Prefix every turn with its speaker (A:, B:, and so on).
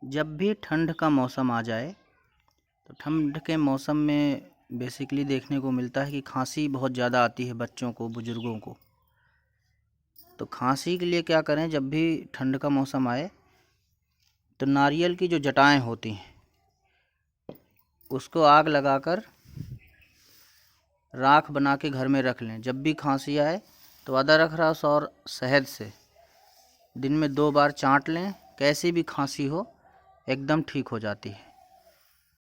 A: जब भी ठंड का मौसम आ जाए तो ठंड के मौसम में बेसिकली देखने को मिलता है कि खांसी बहुत ज़्यादा आती है बच्चों को, बुज़ुर्गों को। तो खांसी के लिए क्या करें, जब भी ठंड का मौसम आए तो नारियल की जो जटाएं होती हैं उसको आग लगाकर राख बना के घर में रख लें। जब भी खांसी आए तो अदरक रस और शहद से दिन में 2 बार चाट लें। कैसी भी खांसी हो एकदम ठीक हो जाती है।